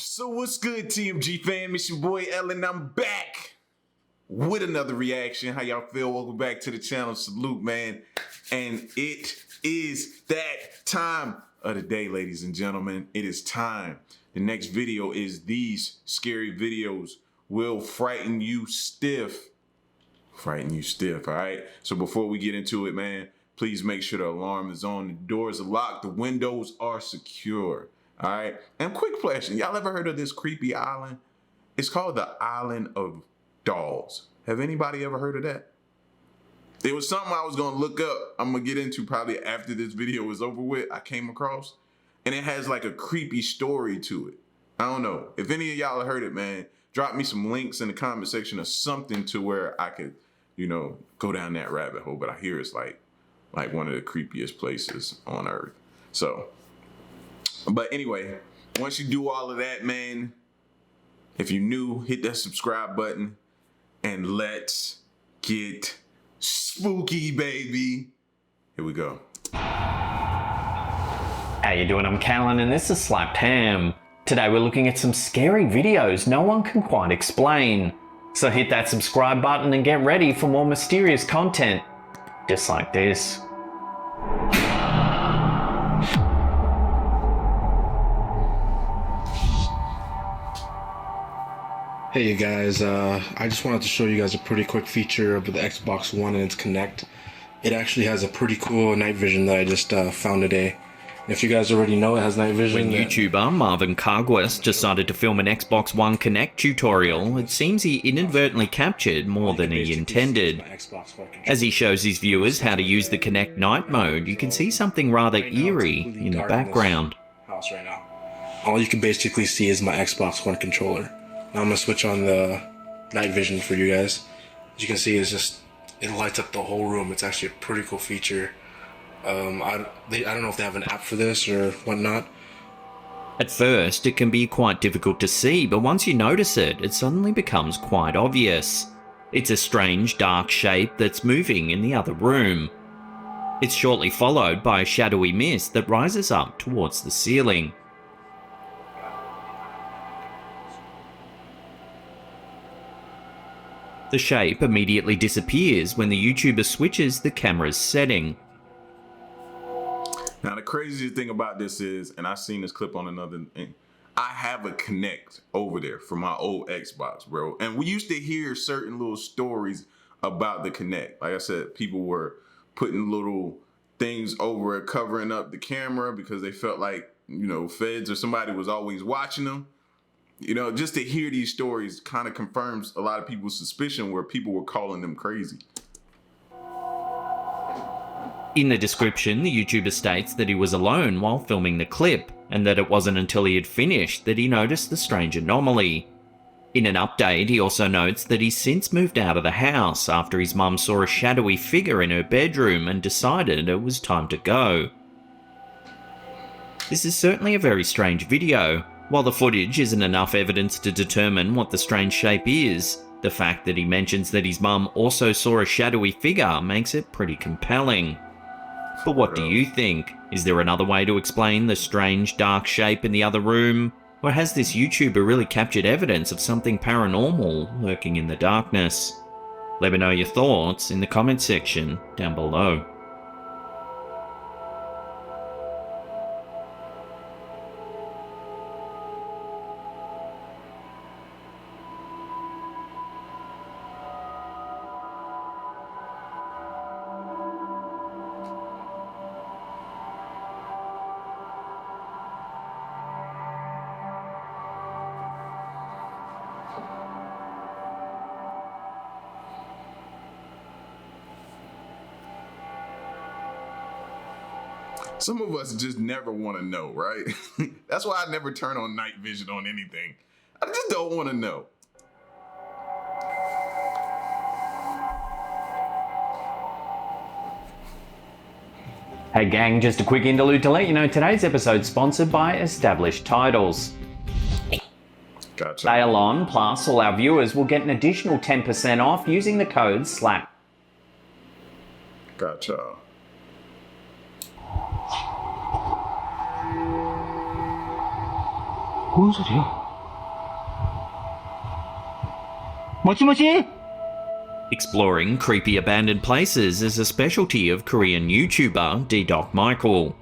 So what's good, TMG fam? It's your boy Ellen. I'm back with another reaction. How y'all feel? Welcome back to the channel. Salute, man. And it is that time of the day, ladies and gentlemen. It is time. The next video is these scary videos will frighten you stiff. Frighten you stiff, all right? So before we get into it, man, please make sure the alarm is on, the doors are locked, the windows are secure. All right, and quick question, y'all ever heard of this creepy island? It's called the Island of Dolls. Have anybody ever heard of that? It was something I was gonna look up. I'm gonna get into probably after this video is over with. I came across, and it has like a creepy story to it. I don't know. If any of y'all heard it, man, drop me some links in the comment section or something to where I could, you know, go down that rabbit hole. But I hear it's like one of the creepiest places on earth. So. But anyway, once you do all of that, man, if you're new, hit that subscribe button and let's get spooky, baby. Here we go. How you doing? I'm Callan and this is Slapped Ham. Today we're looking at some scary videos no one can quite explain. So hit that subscribe button and get ready for more mysterious content, just like this. Hey you guys, I just wanted to show you guys a pretty quick feature of the Xbox One and its Kinect. It actually has a pretty cool night vision that I just found today. If you guys already know, it has night vision. When YouTuber Marvin Carguest decided to film an Xbox One Kinect tutorial, it seems he inadvertently captured more than he intended. As he shows his viewers how to use the Kinect night mode, you can see something rather eerie in the background. House right now. All you can basically see is my Xbox One controller. Now I'm gonna switch on the night vision for you guys. As you can see, it lights up the whole room. It's actually a pretty cool feature. I don't know if they have an app for this or whatnot. At first, it can be quite difficult to see, but once you notice it, it suddenly becomes quite obvious. It's a strange, dark shape that's moving in the other room. It's shortly followed by a shadowy mist that rises up towards the ceiling. The shape immediately disappears when the YouTuber switches the camera's setting. Now the craziest thing about this is, and I've seen this clip on another thing, I have a Kinect over there for my old Xbox, bro. And we used to hear certain little stories about the Kinect. Like I said, people were putting little things over it, covering up the camera because they felt like, you know, feds or somebody was always watching them. You know, just to hear these stories kind of confirms a lot of people's suspicion where people were calling them crazy. In the description, the YouTuber states that he was alone while filming the clip, and that it wasn't until he had finished that he noticed the strange anomaly. In an update, he also notes that he's since moved out of the house after his mum saw a shadowy figure in her bedroom and decided it was time to go. This is certainly a very strange video. While the footage isn't enough evidence to determine what the strange shape is, the fact that he mentions that his mum also saw a shadowy figure makes it pretty compelling. But what do you think? Is there another way to explain the strange dark shape in the other room? Or has this YouTuber really captured evidence of something paranormal lurking in the darkness? Let me know your thoughts in the comment section down below. Some of us just never want to know, right? That's why I never turn on night vision on anything. I just don't want to know. Hey gang, just a quick interlude to let you know today's episode is sponsored by Established Titles. Gotcha. Sale on, plus all our viewers will get an additional 10% off using the code SLAP. Gotcha. Who's it here? Exploring creepy abandoned places is a specialty of Korean YouTuber D-Doc Michael.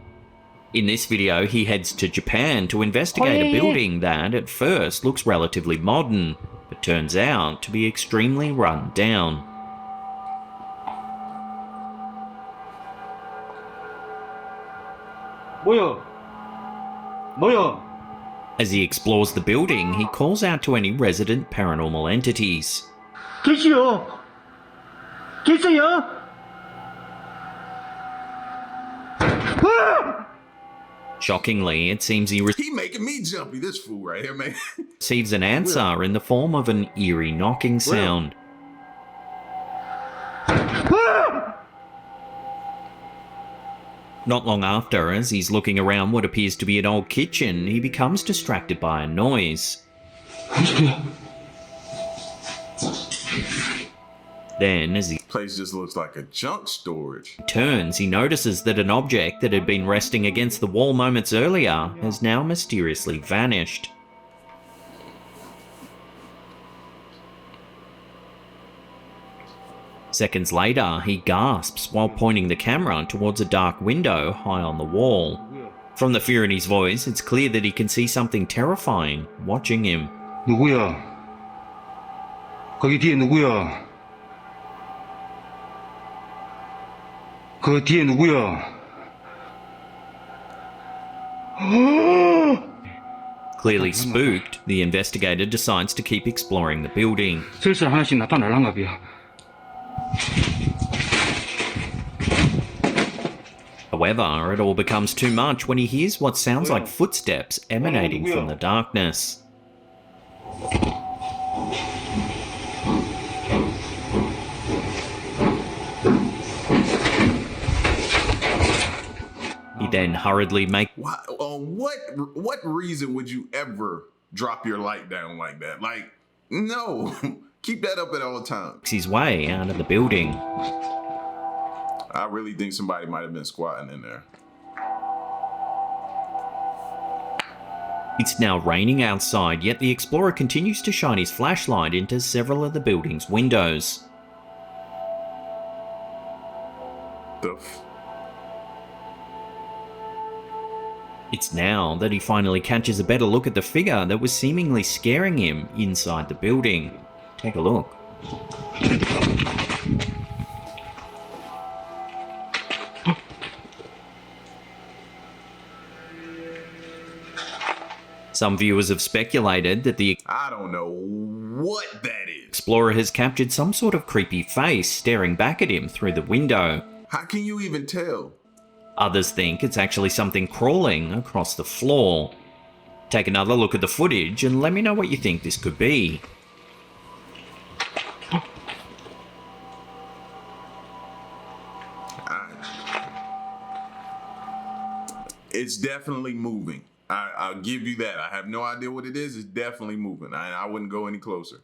In this video, he heads to Japan to investigate a building that, at first, looks relatively modern, but turns out to be extremely run down. As he explores the building, he calls out to any resident paranormal entities. Shockingly, it seems he making me jumpy, this fool right here, man. receives an answer in the form of an eerie knocking sound. Not long after, as he's looking around what appears to be an old kitchen, he becomes distracted by a noise. Then, as he Place just looks like a junk storage. turns, he notices that an object that had been resting against the wall moments earlier has now mysteriously vanished. Seconds later, he gasps while pointing the camera towards a dark window high on the wall. From the fear in his voice, it's clear that he can see something terrifying watching him. 누구야? 거기 뒤에 누구야? 그 뒤에 누구야? Clearly spooked, the investigator decides to keep exploring the building. 슬슬 하나씩 나타날란가 봐요. However, it all becomes too much when he hears what sounds like footsteps emanating from the darkness. He then hurriedly makes What reason would you ever drop your light down like that? Like, no. Keep that up at all times. his way out of the building. I really think somebody might have been squatting in there. It's now raining outside, yet the explorer continues to shine his flashlight into several of the building's windows. It's now that he finally catches a better look at the figure that was seemingly scaring him inside the building. Take a look. Some viewers have speculated that the I don't know what that is. explorer has captured some sort of creepy face staring back at him through the window. How can you even tell? Others think it's actually something crawling across the floor. Take another look at the footage and let me know what you think this could be. It's definitely moving. I'll give you that. I have no idea what it is. It's definitely moving. I wouldn't go any closer.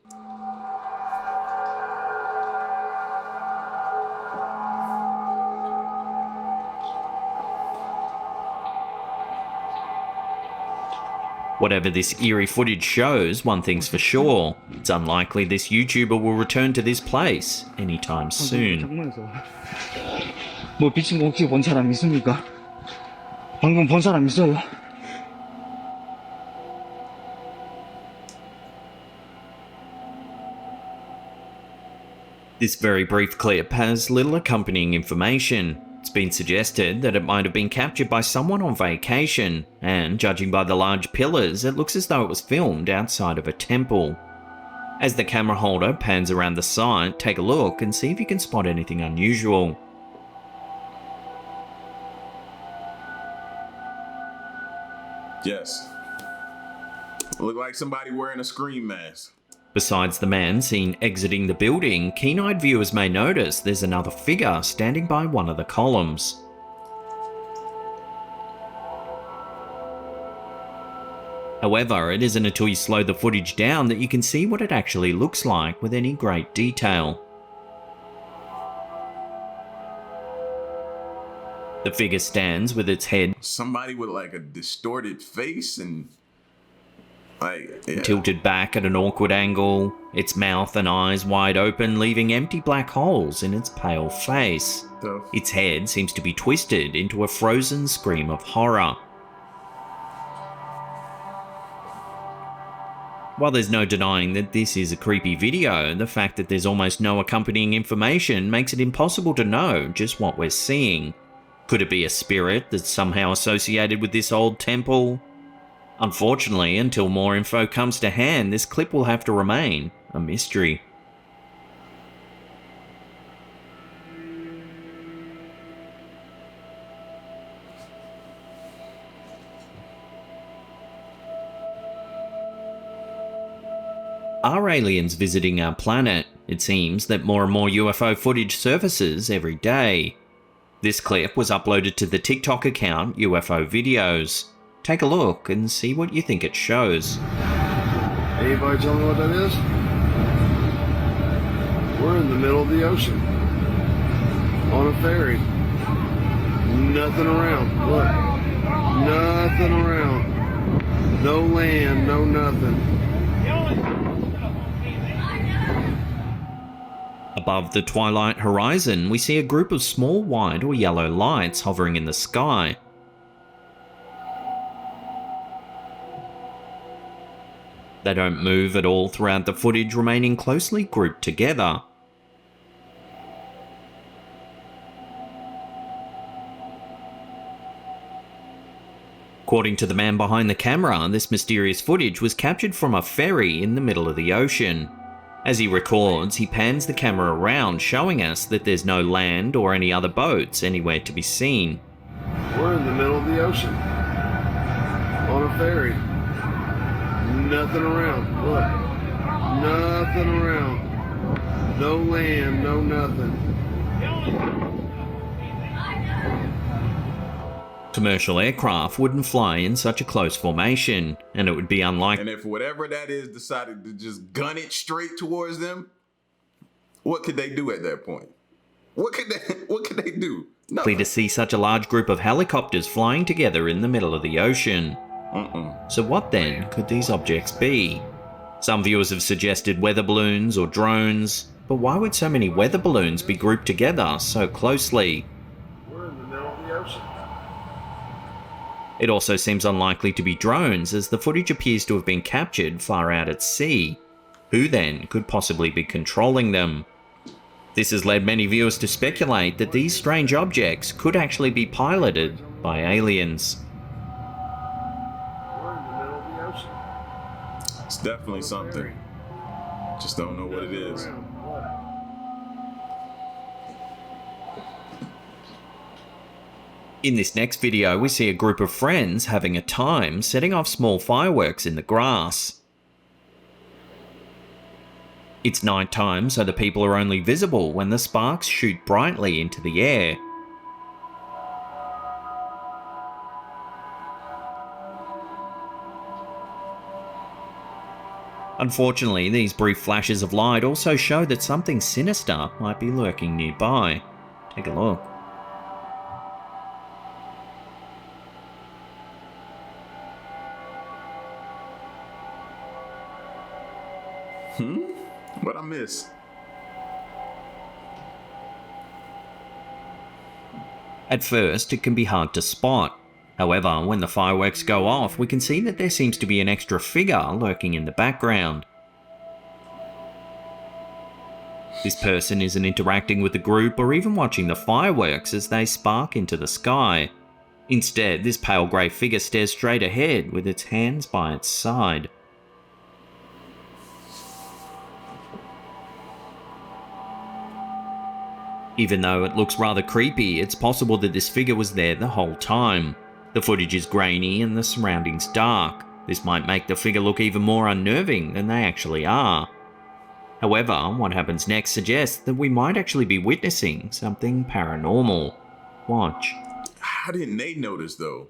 Whatever this eerie footage shows, one thing's for sure. It's unlikely this YouTuber will return to this place anytime soon. 장난해서. 뭐 비친 거 혹시 본 사람 있습니까? 방금 본 사람 있어요? This very brief clip has little accompanying information. It's been suggested that it might have been captured by someone on vacation, and judging by the large pillars, it looks as though it was filmed outside of a temple. As the camera holder pans around the site, take a look and see if you can spot anything unusual. Yes. Look like somebody wearing a scream mask. Besides the man seen exiting the building, keen-eyed viewers may notice there's another figure standing by one of the columns. However, it isn't until you slow the footage down that you can see what it actually looks like with any great detail. The figure stands with its head Somebody with like a distorted face and Like, yeah. Tilted back at an awkward angle, its mouth and eyes wide open, leaving empty black holes in its pale face. Its head seems to be twisted into a frozen scream of horror. While there's no denying that this is a creepy video, the fact that there's almost no accompanying information makes it impossible to know just what we're seeing. Could it be a spirit that's somehow associated with this old temple? Unfortunately, until more info comes to hand, this clip will have to remain a mystery. Are aliens visiting our planet? It seems that more and more UFO footage surfaces every day. This clip was uploaded to the TikTok account UFO Videos. Take a look and see what you think it shows. Anybody tell me what that is? We're in the middle of the ocean. On a ferry. Nothing around. Look. Nothing around. No land, no nothing. Above the twilight horizon, we see a group of small white or yellow lights hovering in the sky. They don't move at all throughout the footage, remaining closely grouped together. According to the man behind the camera, this mysterious footage was captured from a ferry in the middle of the ocean. As he records, he pans the camera around, showing us that there's no land or any other boats anywhere to be seen. We're in the middle of the ocean. On a ferry. Nothing around. Look. Nothing around. No land, no nothing. Commercial aircraft wouldn't fly in such a close formation, and it would be unlikely. And if whatever that is decided to just gun it straight towards them, what could they do at that point? What could they do? Nothing. To see such a large group of helicopters flying together in the middle of the ocean. So what then could these objects be? Some viewers have suggested weather balloons or drones, but why would so many weather balloons be grouped together so closely? We're in the middle of the ocean. It also seems unlikely to be drones, as the footage appears to have been captured far out at sea. Who then could possibly be controlling them? This has led many viewers to speculate that these strange objects could actually be piloted by aliens. We're in the middle of the ocean. It's definitely something. Just don't know what it is. In this next video, we see a group of friends having a time setting off small fireworks in the grass. It's night time, so the people are only visible when the sparks shoot brightly into the air. Unfortunately, these brief flashes of light also show that something sinister might be lurking nearby. Take a look. What I miss? At first, it can be hard to spot. However, when the fireworks go off, we can see that there seems to be an extra figure lurking in the background. This person isn't interacting with the group or even watching the fireworks as they spark into the sky. Instead, this pale grey figure stares straight ahead with its hands by its side. Even though it looks rather creepy, it's possible that this figure was there the whole time. The footage is grainy and the surroundings dark. This might make the figure look even more unnerving than they actually are. However, what happens next suggests that we might actually be witnessing something paranormal. Watch. How didn't they notice though?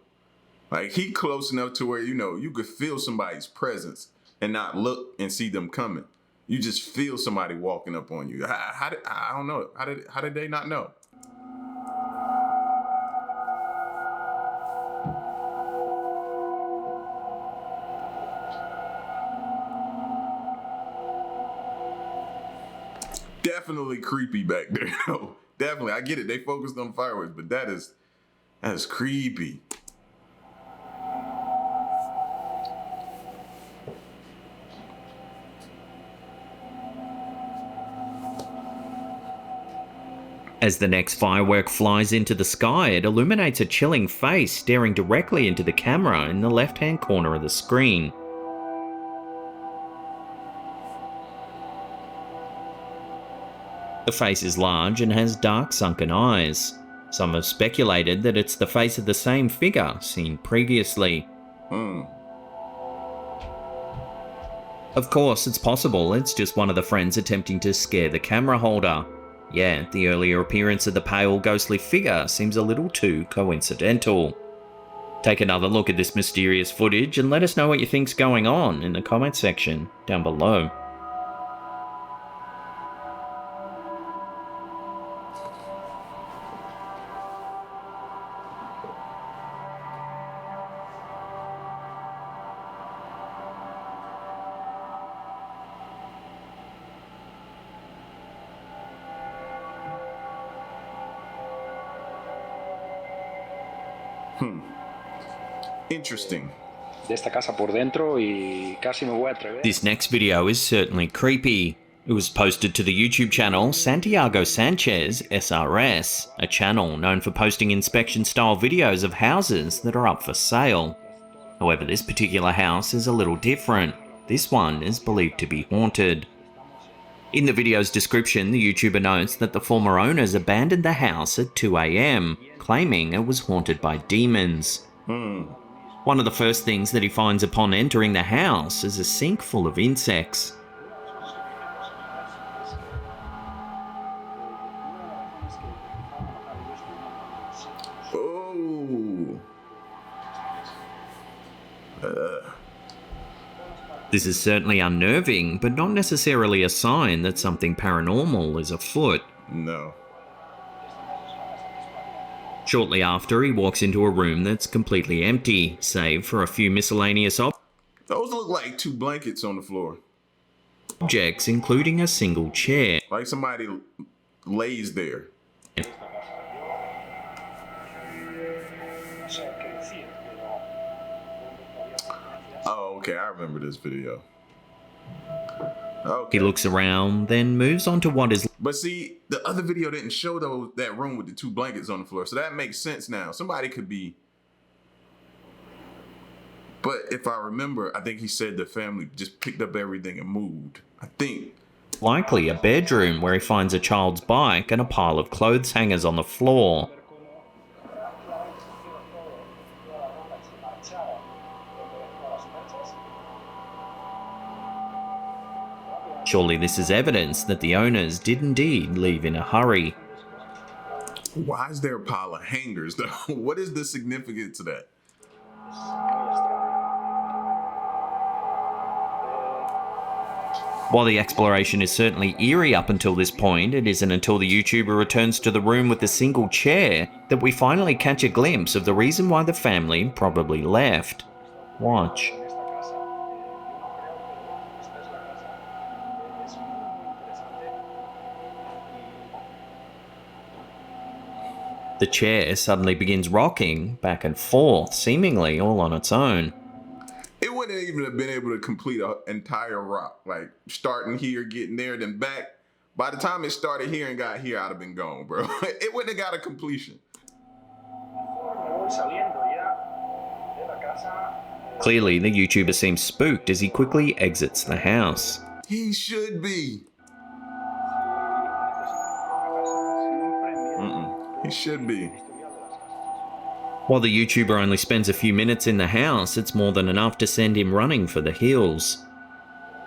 Like, he close enough to where, you could feel somebody's presence and not look and see them coming. You just feel somebody walking up on you. I don't know. How did they not know? Definitely creepy back there. No, definitely. I get it. They focused on fireworks, but that is creepy. As the next firework flies into the sky, it illuminates a chilling face staring directly into the camera in the left-hand corner of the screen. The face is large and has dark sunken eyes. Some have speculated that it's the face of the same figure seen previously. Of course, it's possible it's just one of the friends attempting to scare the camera holder. Yeah, the earlier appearance of the pale, ghostly figure seems a little too coincidental. Take another look at this mysterious footage and let us know what you think's going on in the comment section down below. Interesting. De esta casa por dentro y casi me voy a atrever. This next video is certainly creepy. It was posted to the YouTube channel Santiago Sanchez SRS, a channel known for posting inspection-style videos of houses that are up for sale. However, this particular house is a little different. This one is believed to be haunted. In the video's description, the YouTuber notes that the former owners abandoned the house at 2 AM, claiming it was haunted by demons. One of the first things that he finds upon entering the house is a sink full of insects. Oh. This is certainly unnerving, but not necessarily a sign that something paranormal is afoot. No. Shortly after, he walks into a room that's completely empty, save for a few miscellaneous Those look like two blankets on the floor. objects, including a single chair. Like somebody lays there. Oh, okay, I remember this video. Okay. He looks around, then moves on to what is But see, the other video didn't show that room with the two blankets on the floor, so that makes sense now. Somebody could be... But if I remember, I think he said the family just picked up everything and moved. I think. likely a bedroom where he finds a child's bike and a pile of clothes hangers on the floor. Surely this is evidence that the owners did indeed leave in a hurry. Why is there a pile of hangers though? What is the significance of that? While the exploration is certainly eerie up until this point, it isn't until the YouTuber returns to the room with a single chair that we finally catch a glimpse of the reason why the family probably left. Watch. The chair suddenly begins rocking back and forth, seemingly all on its own. It wouldn't even have been able to complete an entire rock. Like starting here, getting there, then back. By the time it started here and got here, I'd have been gone, bro. It wouldn't have got a completion. Clearly, the YouTuber seems spooked as he quickly exits the house. He should be. He should be. While the YouTuber only spends a few minutes in the house, it's more than enough to send him running for the hills.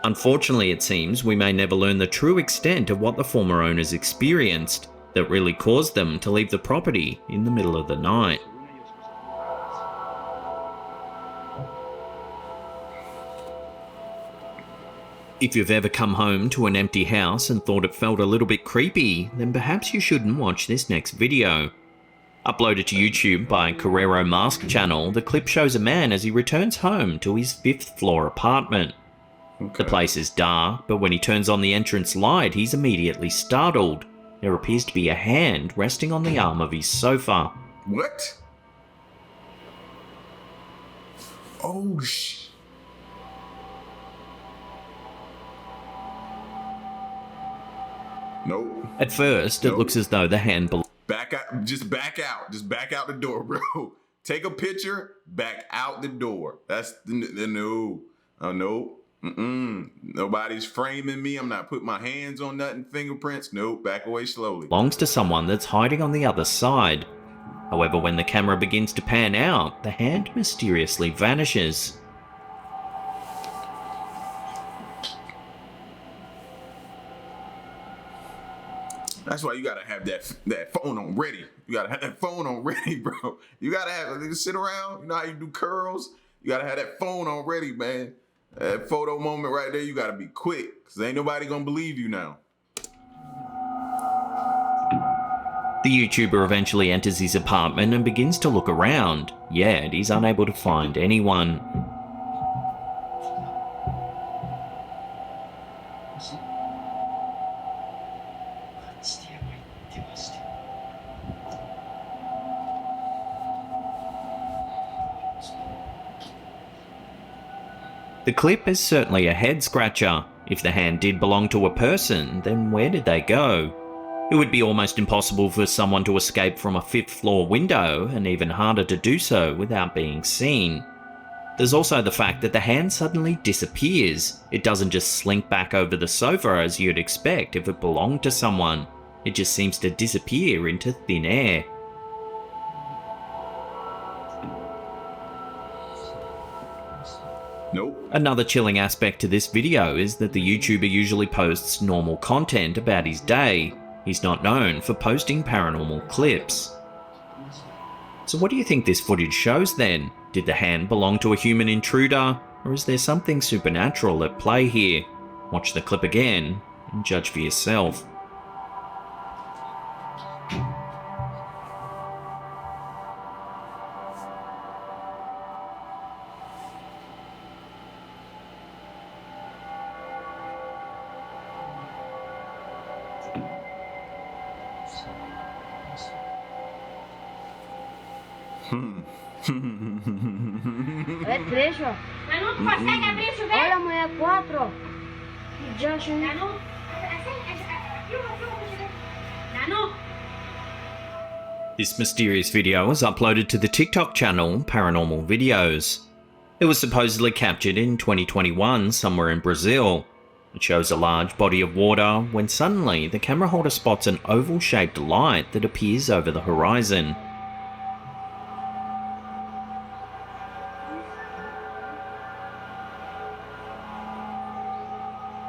Unfortunately, it seems we may never learn the true extent of what the former owners experienced that really caused them to leave the property in the middle of the night. If you've ever come home to an empty house and thought it felt a little bit creepy, then perhaps you shouldn't watch this next video. Uploaded to YouTube by Carrero Mask Channel, the clip shows a man as he returns home to his 5th floor apartment. The place is dark, but when he turns on the entrance light, he's immediately startled. There appears to be a hand resting on the arm of his sofa. What? Oh, Nope. At first, it looks as though the hand Back out. Just back out. Just back out the door, bro. Take a picture. Back out the door. That's the no. Oh, no. Nobody's framing me. I'm not putting my hands on nothing. Fingerprints. Nope. Back away slowly. belongs to someone that's hiding on the other side. However, when the camera begins to pan out, the hand mysteriously vanishes. That's why you gotta have that phone on ready. You gotta have that phone on ready, bro. You gotta have sit around. You know how you do curls. You gotta have that phone on ready, man. That photo moment right there. You gotta be quick, cause ain't nobody gonna believe you now. The YouTuber eventually enters his apartment and begins to look around, yet he's unable to find anyone. The clip is certainly a head-scratcher. If the hand did belong to a person, then where did they go? It would be almost impossible for someone to escape from a 5th-floor window, and even harder to do so without being seen. There's also the fact that the hand suddenly disappears. It doesn't just slink back over the sofa as you'd expect if it belonged to someone. It just seems to disappear into thin air. Nope. Another chilling aspect to this video is that the YouTuber usually posts normal content about his day. He's not known for posting paranormal clips. So what do you think this footage shows then? Did the hand belong to a human intruder, or is there something supernatural at play here? Watch the clip again and judge for yourself. É 3, ó. Mas não consegue abrir o chuveiro? Olha, amanhã é 4, ó. Já chegou. Nanu? Nanu? This mysterious video was uploaded to the TikTok channel Paranormal Videos. It was supposedly captured in 2021 somewhere in Brazil. It shows a large body of water when suddenly the camera holder spots an oval-shaped light that appears over the horizon.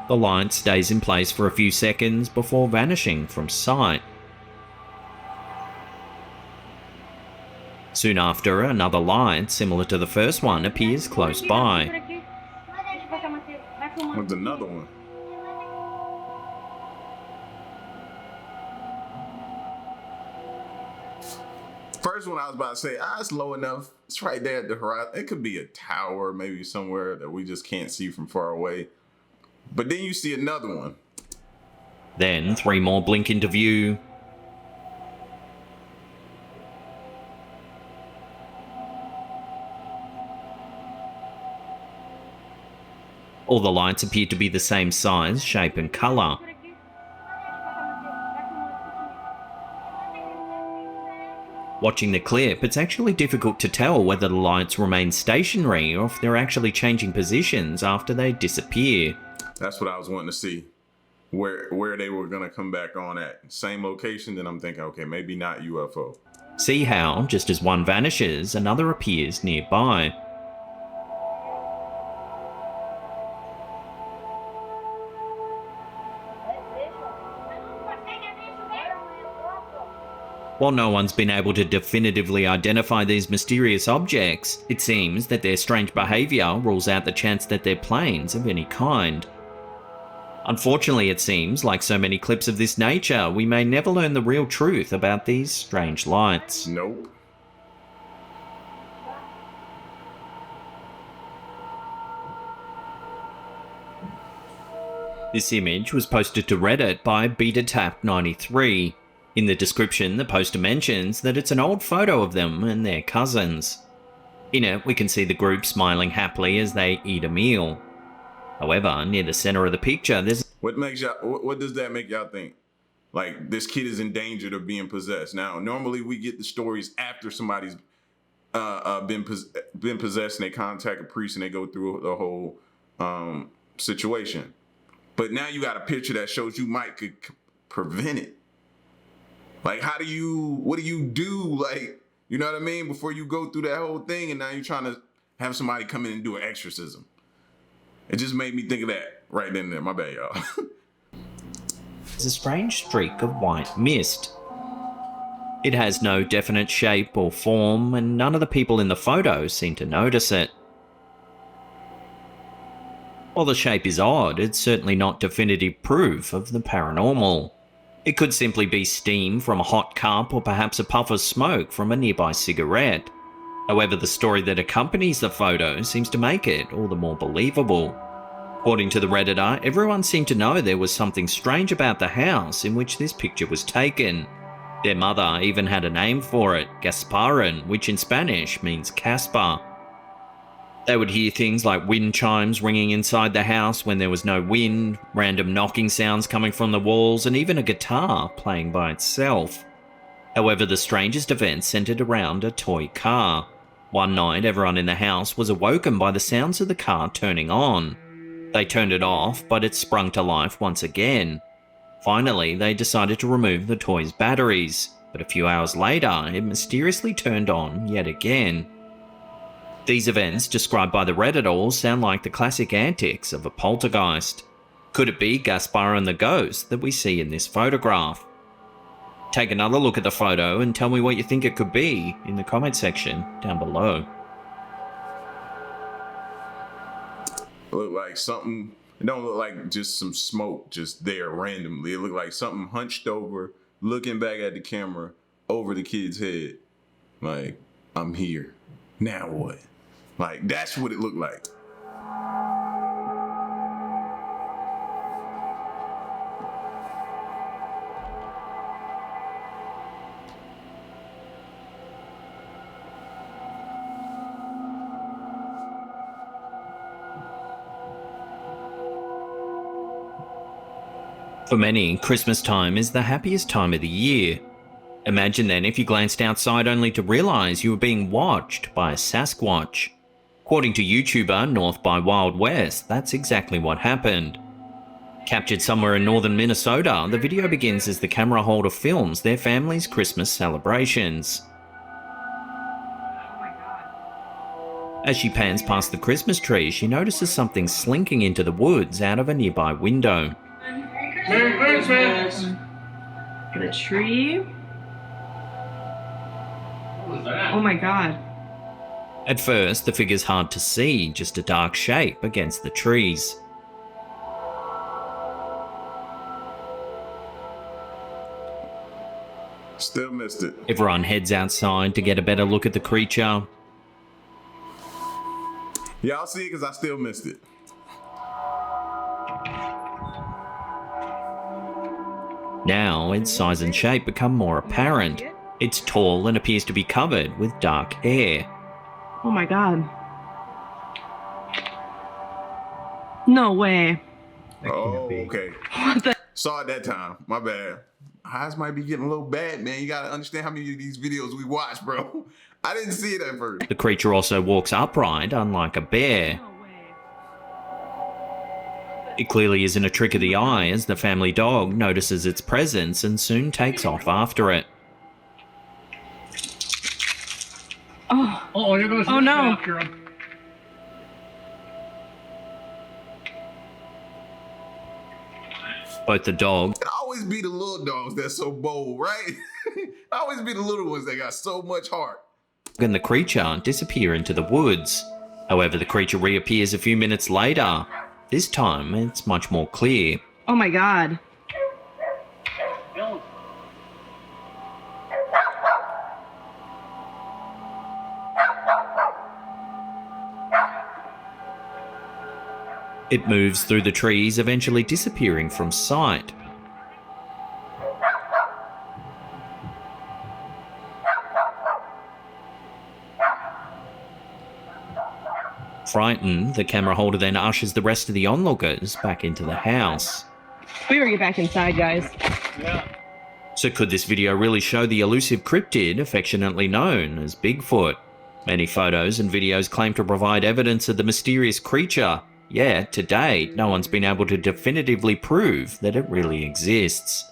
The light stays in place for a few seconds before vanishing from sight. Soon after, another light, similar to the first one, appears close by. There's another one. First one I was about to say, it's low enough. It's right there at the horizon. It could be a tower, maybe somewhere that we just can't see from far away. But then you see another one. Then 3 more blink into view. All the lights appear to be the same size, shape and colour. Watching the clip, it's actually difficult to tell whether the lights remain stationary or if they're actually changing positions after they disappear. That's what I was wanting to see. Where they were gonna come back on at. Same location, then I'm thinking, okay, maybe not UFO. See how, just as one vanishes, another appears nearby. While no one's been able to definitively identify these mysterious objects, it seems that their strange behaviour rules out the chance that they're planes of any kind. Unfortunately, it seems, like so many clips of this nature, we may never learn the real truth about these strange lights. Nope. This image was posted to Reddit by BetaTap93. In the description, the poster mentions that it's an old photo of them and their cousins. In it, we can see the group smiling happily as they eat a meal. However, near the center of the picture, there's... What does that make y'all think? Like, this kid is in danger of being possessed. Now, normally we get the stories after somebody's been possessed and they contact a priest and they go through the whole situation. But now you got a picture that shows you could prevent it. Like, what do you do? Like, you know what I mean? Before you go through that whole thing and now you're trying to have somebody come in and do an exorcism. It just made me think of that right then and there. My bad, y'all. There's a strange streak of white mist. It has no definite shape or form, and none of the people in the photo seem to notice it. While the shape is odd, it's certainly not definitive proof of the paranormal. It could simply be steam from a hot cup or perhaps a puff of smoke from a nearby cigarette. However, the story that accompanies the photo seems to make it all the more believable. According to the Redditor, everyone seemed to know there was something strange about the house in which this picture was taken. Their mother even had a name for it, Gasparin, which in Spanish means Caspar. They would hear things like wind chimes ringing inside the house when there was no wind, random knocking sounds coming from the walls, and even a guitar playing by itself. However, the strangest event centered around a toy car. One night, everyone in the house was awoken by the sounds of the car turning on. They turned it off, but it sprung to life once again. Finally, they decided to remove the toy's batteries, but a few hours later, it mysteriously turned on yet again. These events, described by the Redditors, sound like the classic antics of a poltergeist. Could it be Gaspar and the ghost that we see in this photograph? Take another look at the photo and tell me what you think it could be in the comment section down below. Look like something, it don't look like just some smoke just there randomly. It looked like something hunched over, looking back at the camera over the kid's head. Like, I'm here. Now what? Like, that's what it looked like. For many, Christmas time is the happiest time of the year. Imagine then if you glanced outside only to realise you were being watched by a Sasquatch. According to YouTuber North by Wild West, that's exactly what happened. Captured somewhere in northern Minnesota, the video begins as the camera holder films their family's Christmas celebrations. As she pans past the Christmas tree, she notices something slinking into the woods out of a nearby window. Merry Christmas! Got a tree? What was that? Oh my god. At first, the figure's hard to see, just a dark shape against the trees. Still missed it. Everyone heads outside to get a better look at the creature. Y'all see it because I still missed it. Now, its size and shape become more apparent. It's tall and appears to be covered with dark hair. Oh my god. No way. Oh, okay. What the? Saw it that time. My bad. Eyes might be getting a little bad, man. You gotta understand how many of these videos we watch, bro. I didn't see it at first. The creature also walks upright, unlike a bear. No way. It clearly isn't a trick of the eye, as the family dog notices its presence and soon takes off after it. Oh. Oh, here goes Oh no. Both the dog It always be the little dogs that's so bold, right? Always be the little ones that got so much heart. and the creature disappear into the woods. However, the creature reappears a few minutes later. This time, it's much more clear. Oh my god. It moves through the trees, eventually disappearing from sight. Frightened, the camera holder then ushers the rest of the onlookers back into the house. We better get back inside, guys. So could this video really show the elusive cryptid affectionately known as Bigfoot? Many photos and videos claim to provide evidence of the mysterious creature, yet to date no one's been able to definitively prove that it really exists.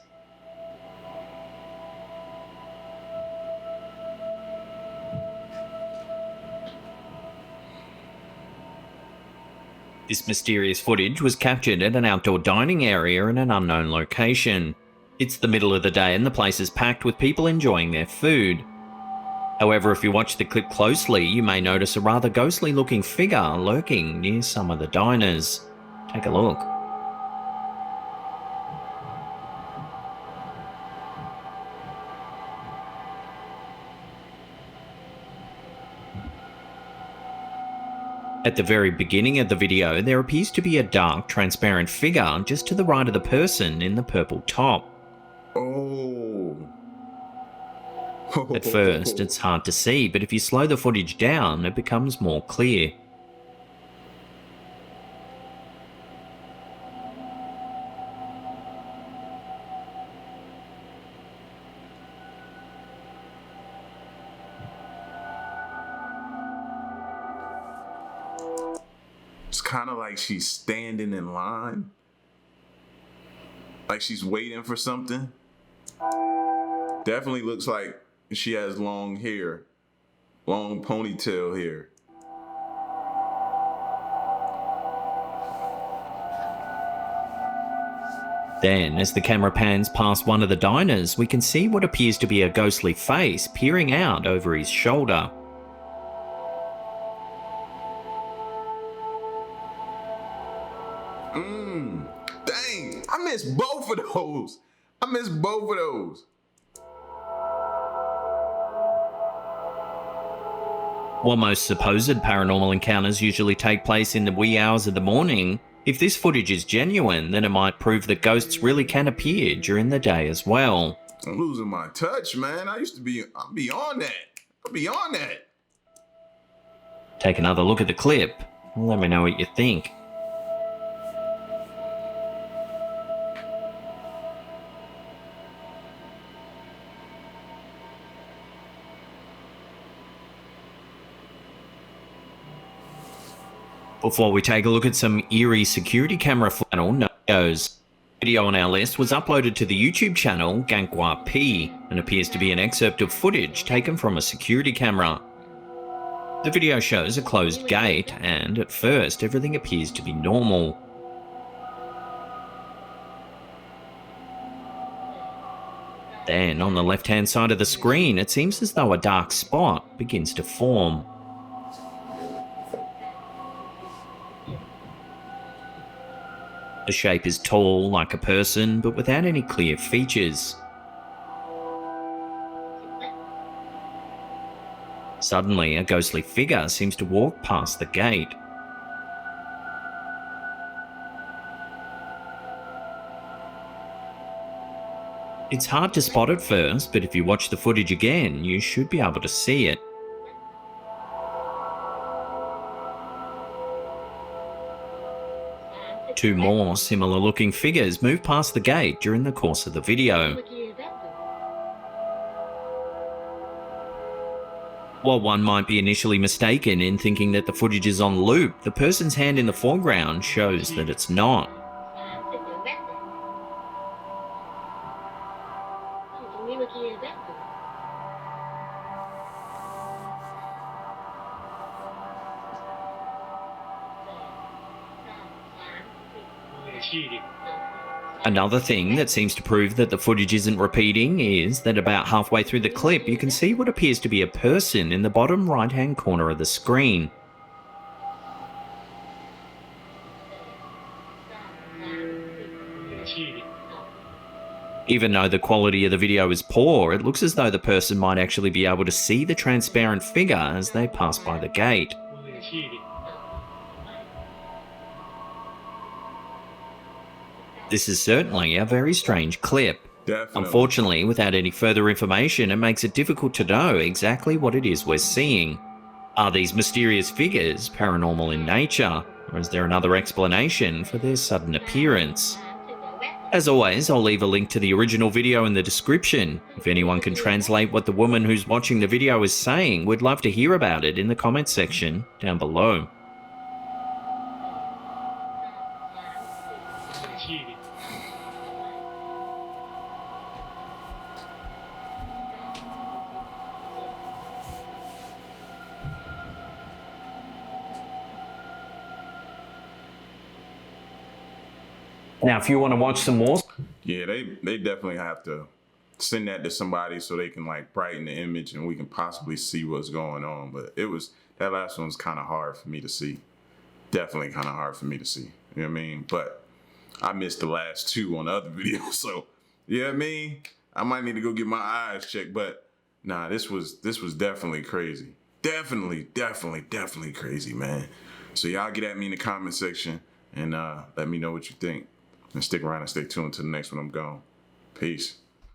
This mysterious footage was captured at an outdoor dining area in an unknown location. It's the middle of the day and the place is packed with people enjoying their food. However, if you watch the clip closely, you may notice a rather ghostly looking figure lurking near some of the diners. Take a look. At the very beginning of the video, there appears to be a dark, transparent figure just to the right of the person in the purple top. Oh. At first, it's hard to see, but if you slow the footage down, it becomes more clear. It's kind of like she's standing in line. Like she's waiting for something. Definitely looks like she has long hair. Long ponytail hair. Then, as the camera pans past one of the diners, we can see what appears to be a ghostly face peering out over his shoulder. Dang, I missed both of those. While most supposed paranormal encounters usually take place in the wee hours of the morning, if this footage is genuine, then it might prove that ghosts really can appear during the day as well. I'm losing my touch, man. I'll be on that. Take another look at the clip. Let me know what you think. Before we take a look at some eerie security camera videos. Video on our list was uploaded to the YouTube channel Gangwa P and appears to be an excerpt of footage taken from a security camera. The video shows a closed gate and, at first, everything appears to be normal. Then, on the left-hand side of the screen, it seems as though a dark spot begins to form. The shape is tall, like a person, but without any clear features. Suddenly, a ghostly figure seems to walk past the gate. It's hard to spot at first, but if you watch the footage again, you should be able to see it. Two more similar-looking figures move past the gate during the course of the video. While one might be initially mistaken in thinking that the footage is on loop, the person's hand in the foreground shows that it's not. Another thing that seems to prove that the footage isn't repeating is that about halfway through the clip you can see what appears to be a person in the bottom right-hand corner of the screen. Even though the quality of the video is poor, it looks as though the person might actually be able to see the transparent figure as they pass by the gate. This is certainly a very strange clip. Definitely. Unfortunately, without any further information, it makes it difficult to know exactly what it is we're seeing. Are these mysterious figures paranormal in nature, or is there another explanation for their sudden appearance? As always, I'll leave a link to the original video in the description. If anyone can translate what the woman who's watching the video is saying, we'd love to hear about it in the comments section down below. Now, if you want to watch some more... Yeah, they definitely have to send that to somebody so they can like brighten the image and we can possibly see what's going on. But that last one's kind of hard for me to see. Definitely kind of hard for me to see. You know what I mean? But I missed the last two on the other video. So, you know what I mean? I might need to go get my eyes checked. But nah, this was definitely crazy. Definitely crazy, man. So y'all get at me in the comment section and let me know what you think. And stick around and stay tuned to the next one. I'm gone. Peace.